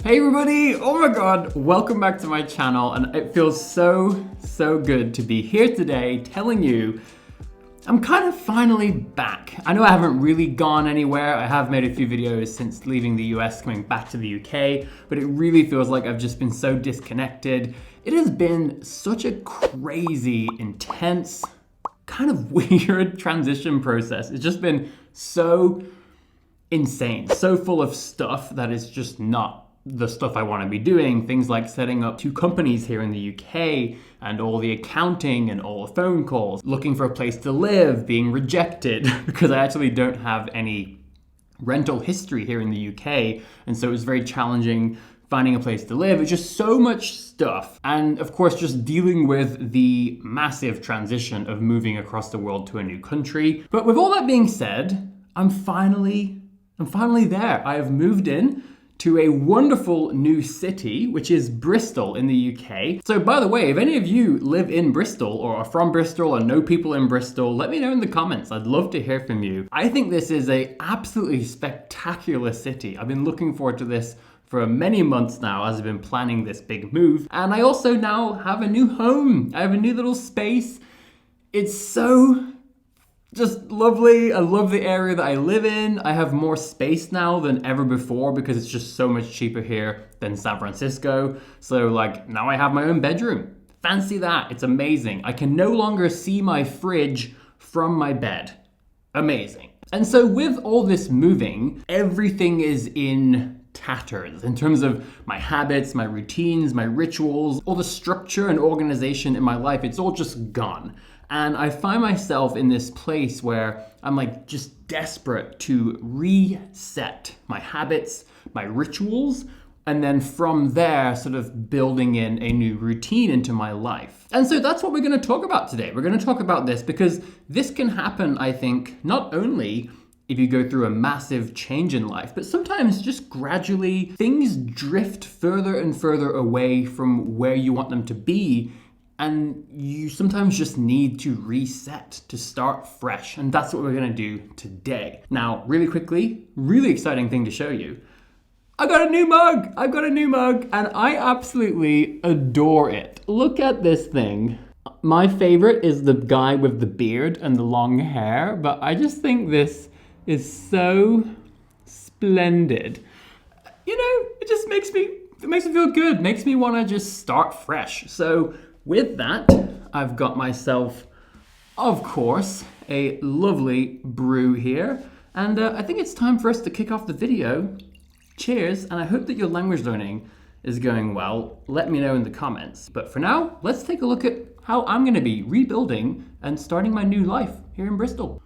Hey everybody, oh my god, welcome back to my channel, and it feels so good to be here today telling you I'm kind of finally back. I know I haven't really gone anywhere. I have made a few videos since leaving the US, coming back to the UK, but it really feels like I've just been so disconnected. It has been such a crazy, intense, kind of weird transition process. It's just been so insane, so full of stuff that is just not the stuff I want to be doing. Things like setting up 2 companies here in the UK and all the accounting and all the phone calls, looking for a place to live, being rejected because I actually don't have any rental history here in the UK. And so it was very challenging finding a place to live. It's just so much stuff. And of course, just dealing with the massive transition of moving across the world to a new country. But with all that being said, I'm finally there. I have moved in to a wonderful new city, which is Bristol in the UK. So by the way, if any of you live in Bristol or are from Bristol or know people in Bristol, let me know in the comments. I'd love to hear from you. I think this is an absolutely spectacular city. I've been looking forward to this for many months now as I've been planning this big move. And I also now have a new home. I have a new little space. It's so just lovely. I love the area that I live in. I have more space now than ever before because it's just so much cheaper here than San Francisco. So like now I have my own bedroom. Fancy that. It's amazing. I can no longer see my fridge from my bed. Amazing. And so with all this moving, everything is in tatters in terms of my habits, my routines, my rituals, all the structure and organization in my life. It's all just gone. And I find myself in this place where I'm like just desperate to reset my habits, my rituals, and then from there sort of building in a new routine into my life. And so that's what we're going to talk about today. We're going to talk about this because this can happen, I think, not only if you go through a massive change in life, but sometimes just gradually things drift further and further away from where you want them to be. And you sometimes just need to reset, to start fresh. And that's what we're gonna do today. Now, really quickly, really exciting thing to show you. I got a new mug! I've got a new mug and I absolutely adore it. Look at this thing. My favorite is the guy with the beard and the long hair, but I just think this is so splendid. You know, it just makes me feel good, makes me wanna just start fresh. So, with that, I've got myself, of course, a lovely brew here. And I think it's time for us to kick off the video. Cheers, and I hope that your language learning is going well. Let me know in the comments. But for now, let's take a look at how I'm gonna be rebuilding and starting my new life here in Bristol.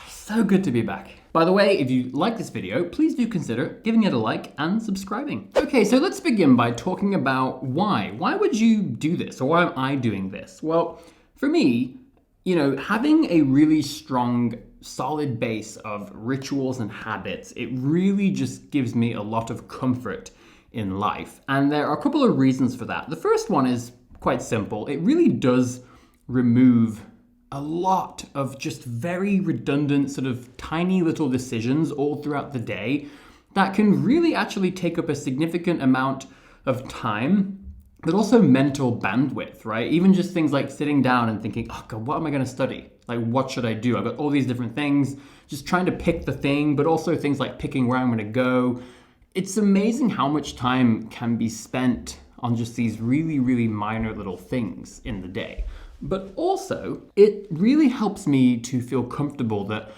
So good to be back. By the way, if you like this video, please do consider giving it a like and subscribing. Okay, so let's begin by talking about why. Why would you do this, or why am I doing this? Well, for me, you know, having a really strong, solid base of rituals and habits, it really just gives me a lot of comfort in life. And there are a couple of reasons for that. The first one is quite simple. It really does remove a lot of just very redundant sort of tiny little decisions all throughout the day that can really actually take up a significant amount of time, but also mental bandwidth, right? Even just things like sitting down and thinking, oh God, what am I gonna study? Like, what should I do? I've got all these different things, just trying to pick the thing, but also things like picking where I'm gonna go. It's amazing how much time can be spent on just these really, really minor little things in the day. But also, it really helps me to feel comfortable that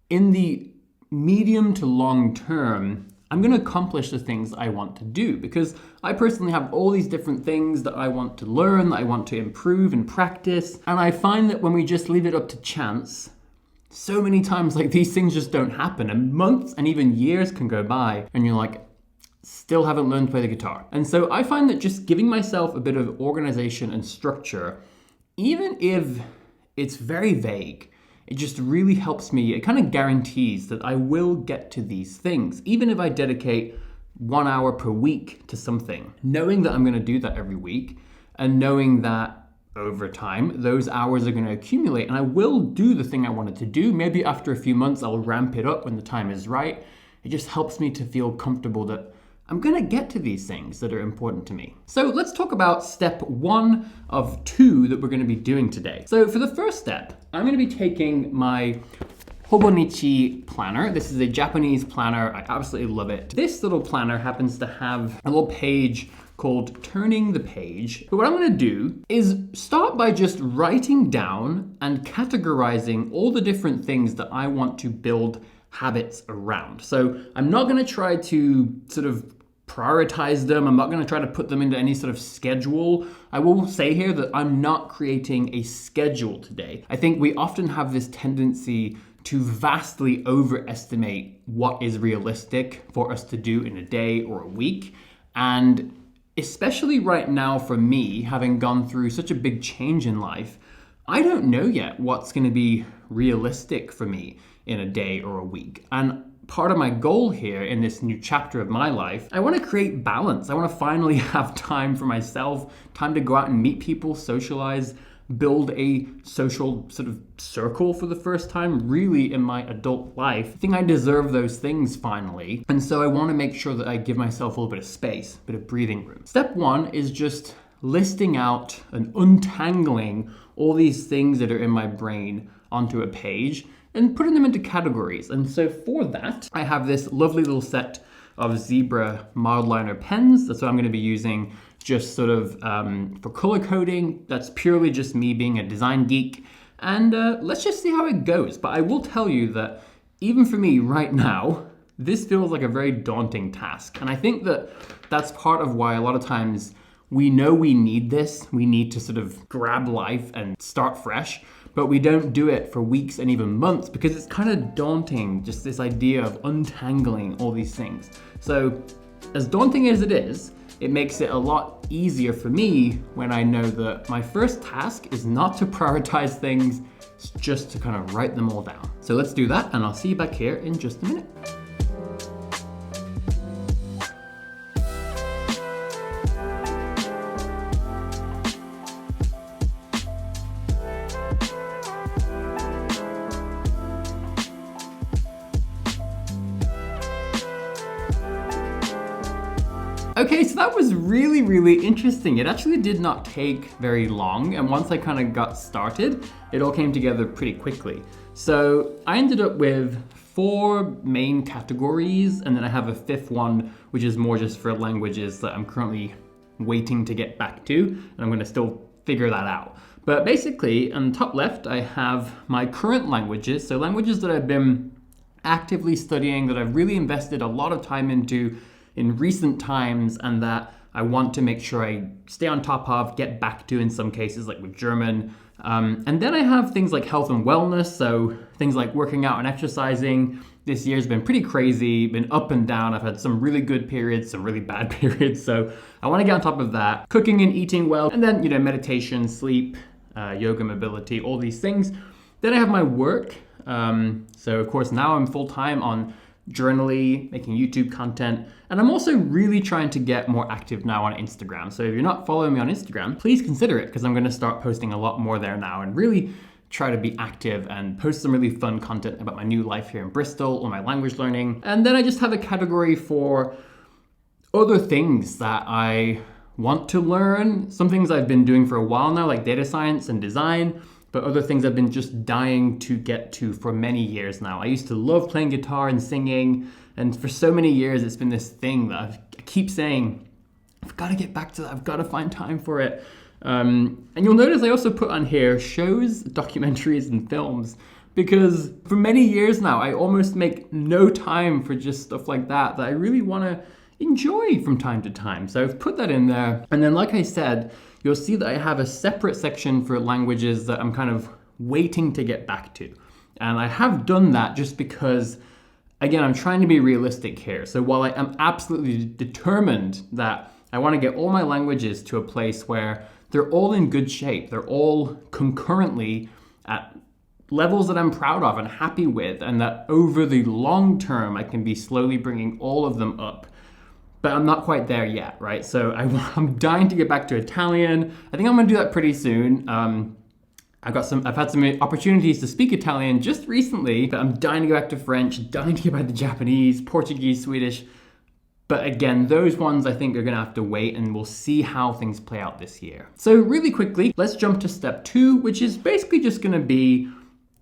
in the medium to long term, I'm going to accomplish the things I want to do because I personally have all these different things that I want to learn, that I want to improve and practice. And I find that when we just leave it up to chance, so many times like these things just don't happen, and months and even years can go by and you're like, still haven't learned to play the guitar. And so I find that just giving myself a bit of organization and structure, even if it's very vague, it just really helps me. It kind of guarantees that I will get to these things, even if I dedicate 1 hour per week to something. Knowing that I'm going to do that every week and knowing that over time, those hours are going to accumulate and I will do the thing I wanted to do. Maybe after a few months, I'll ramp it up when the time is right. It just helps me to feel comfortable that I'm gonna get to these things that are important to me. So let's talk about step 1 of 2 that we're gonna be doing today. So for the first step, I'm gonna be taking my Hobonichi planner. This is a Japanese planner. I absolutely love it. This little planner happens to have a little page called Turning the Page. But what I'm gonna do is start by just writing down and categorizing all the different things that I want to build habits around. So I'm not gonna try to sort of prioritize them. I'm not gonna try to put them into any sort of schedule. I will say here that I'm not creating a schedule today. I think we often have this tendency to vastly overestimate what is realistic for us to do in a day or a week. And especially right now for me, having gone through such a big change in life, I don't know yet what's going to be realistic for me in a day or a week. And part of my goal here in this new chapter of my life, I want to create balance. I want to finally have time for myself, time to go out and meet people, socialize, build a social sort of circle for the first time really in my adult life. I think I deserve those things finally. And so I want to make sure that I give myself a little bit of space, a bit of breathing room. Step 1 is just listing out and untangling all these things that are in my brain onto a page and putting them into categories. And so for that, I have this lovely little set of zebra mild liner pens. That's what I'm going to be using just sort of for color coding. That's purely just me being a design geek. And let's just see how it goes. But I will tell you that even for me right now, this feels like a very daunting task. And I think that that's part of why a lot of times we know we need this. We need to sort of grab life and start fresh, but we don't do it for weeks and even months because it's kind of daunting, just this idea of untangling all these things. So as daunting as it is, it makes it a lot easier for me when I know that my first task is not to prioritize things, it's just to kind of write them all down. So let's do that, and I'll see you back here in just a minute. Okay, so that was really, really interesting. It actually did not take very long, and once I kind of got started, it all came together pretty quickly. So I ended up with 4 main categories, and then I have a 5th one, which is more just for languages that I'm currently waiting to get back to, and I'm gonna still figure that out. But basically, on the top left, I have my current languages, so languages that I've been actively studying, that I've really invested a lot of time into in recent times, and that I want to make sure I stay on top of, get back to in some cases, like with German. And then I have things like health and wellness, so things like working out and exercising. This year's been pretty crazy, been up and down. I've had some really good periods, some really bad periods, so I want to get on top of that. Cooking and eating well, and then, meditation, sleep, yoga, mobility, all these things. Then I have my work. So of course now I'm full-time on Journaly, making YouTube content, and I'm also really trying to get more active now on Instagram. So if you're not following me on Instagram, please consider it, because I'm going to start posting a lot more there now and really try to be active and post some really fun content about my new life here in Bristol or my language learning. And then I just have a category for other things that I want to learn, some things I've been doing for a while now, like data science and design, but other things I've been just dying to get to for many years now. I used to love playing guitar and singing, and for so many years it's been this thing that I keep saying, I've got to get back to that, I've got to find time for it. And you'll notice I also put on here shows, documentaries, and films, because for many years now I almost make no time for just stuff like that I really want to enjoy from time to time. So I've put that in there. And then, like I said, you'll see that I have a separate section for languages that I'm kind of waiting to get back to. And I have done that just because, again, I'm trying to be realistic here. So while I am absolutely determined that I want to get all my languages to a place where they're all in good shape, they're all concurrently at levels that I'm proud of and happy with, and that over the long term I can be slowly bringing all of them up. But I'm not quite there yet, right? So I'm dying to get back to Italian. I think I'm gonna do that pretty soon. I've had some opportunities to speak Italian just recently, but I'm dying to go back to French, dying to get back to Japanese, Portuguese, Swedish. But again, those ones I think are gonna have to wait, and we'll see how things play out this year. So really quickly, let's jump to step 2, which is basically just gonna be,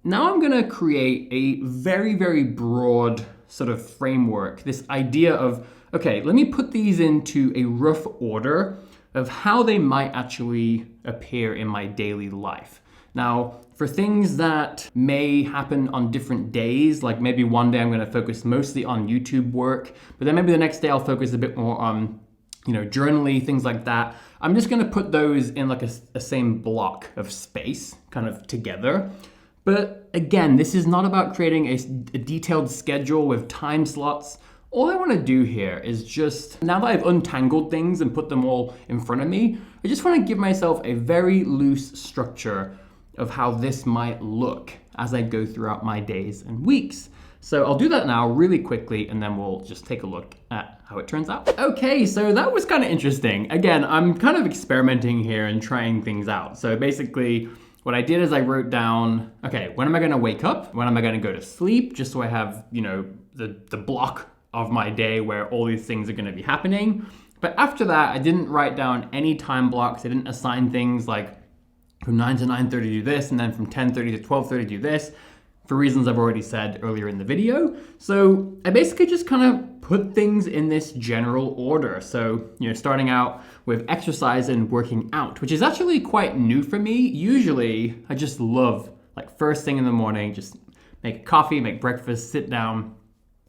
now I'm gonna create a very, very broad sort of framework, this idea of, okay, let me put these into a rough order of how they might actually appear in my daily life. Now, for things that may happen on different days, like maybe one day I'm gonna focus mostly on YouTube work, but then maybe the next day I'll focus a bit more on, Journaly, things like that. I'm just gonna put those in like a same block of space, kind of together. But again, this is not about creating a detailed schedule with time slots. All I want to do here is just, now that I've untangled things and put them all in front of me, I just want to give myself a very loose structure of how this might look as I go throughout my days and weeks. So I'll do that now really quickly, and then we'll just take a look at how it turns out. Okay, so that was kind of interesting. Again, I'm kind of experimenting here and trying things out. So basically, what I did is I wrote down, okay, when am I gonna wake up? When am I gonna go to sleep? Just so I have, the block of my day where all these things are gonna be happening. But after that, I didn't write down any time blocks. I didn't assign things like from 9 to 9:30 do this, and then from 10:30 to 12:30 do this, for reasons I've already said earlier in the video. So I basically just kind of put things in this general order. So, starting out with exercise and working out, which is actually quite new for me. Usually I just love, like, first thing in the morning, just make a coffee, make breakfast, sit down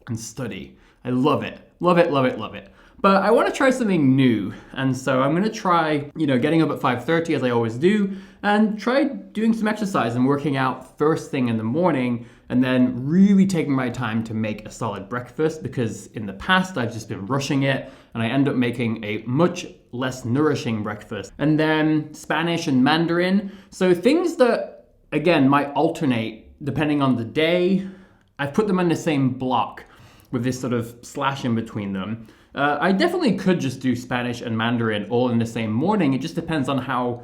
and study. I love it. Love it, love it, love it. But I want to try something new. And so I'm going to try, getting up at 5:30 as I always do, and try doing some exercise and working out first thing in the morning, and then really taking my time to make a solid breakfast, because in the past I've just been rushing it and I end up making a much less nourishing breakfast. And then Spanish and Mandarin. So things that, again, might alternate depending on the day. I've put them in the same block with this sort of slash in between them. I definitely could just do Spanish and Mandarin all in the same morning. It just depends on how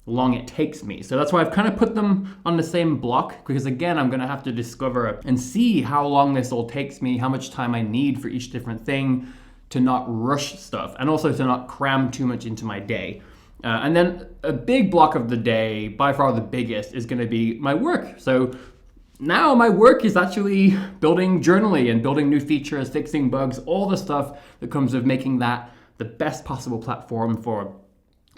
long it takes me. So that's why I've kind of put them on the same block, because again, I'm gonna have to discover and see how long this all takes me, how much time I need for each different thing, to not rush stuff, and also to not cram too much into my day. And then a big block of the day, by far the biggest, is gonna be my work. So now my work is actually building Journaly and building new features, fixing bugs, all the stuff that comes with making that the best possible platform for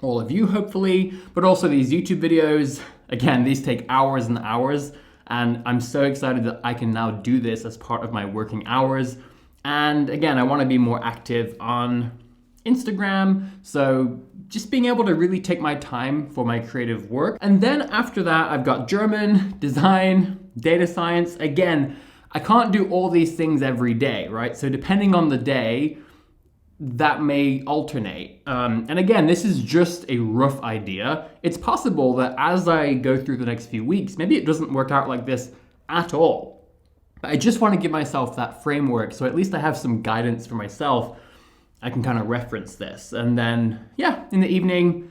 all of you, hopefully. But also these YouTube videos, again, these take hours and hours, and I'm so excited that I can now do this as part of my working hours. And again, I want to be more active on Instagram, so just being able to really take my time for my creative work. And then after that, I've got German, design, data science. Again, I can't do all these things every day, right? So depending on the day, that may alternate. And again, this is just a rough idea. It's possible that as I go through the next few weeks, maybe it doesn't work out like this at all. But I just want to give myself that framework, so at least I have some guidance for myself. I can kind of reference this. And then, yeah, in the evening,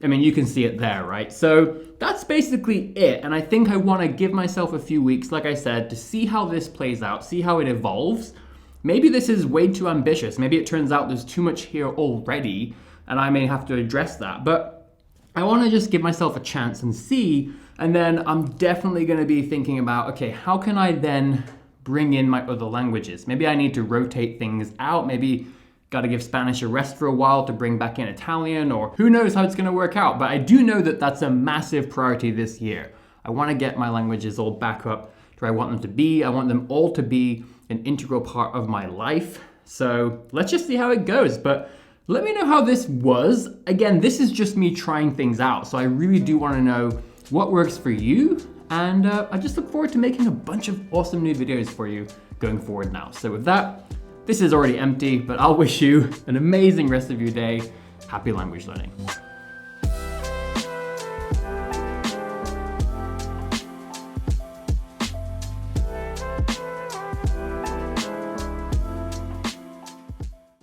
you can see it there, right? So that's basically it. And I think I want to give myself a few weeks, like I said, to see how this plays out, see how it evolves. Maybe this is way too ambitious. Maybe it turns out there's too much here already, and I may have to address that. But I want to just give myself a chance and see. And then I'm definitely going to be thinking about, okay, how can I then bring in my other languages? Maybe I need to rotate things out. Maybe got to give Spanish a rest for a while to bring back in Italian, or who knows how it's going to work out. But I do know that that's a massive priority this year. I want to get my languages all back up to where I want them to be. I want them all to be an integral part of my life. So let's just see how it goes. But let me know how this was. Again, this is just me trying things out. So I really do want to know what works for you. And I just look forward to making a bunch of awesome new videos for you going forward now. So with that, this is already empty, but I'll wish you an amazing rest of your day. Happy language learning.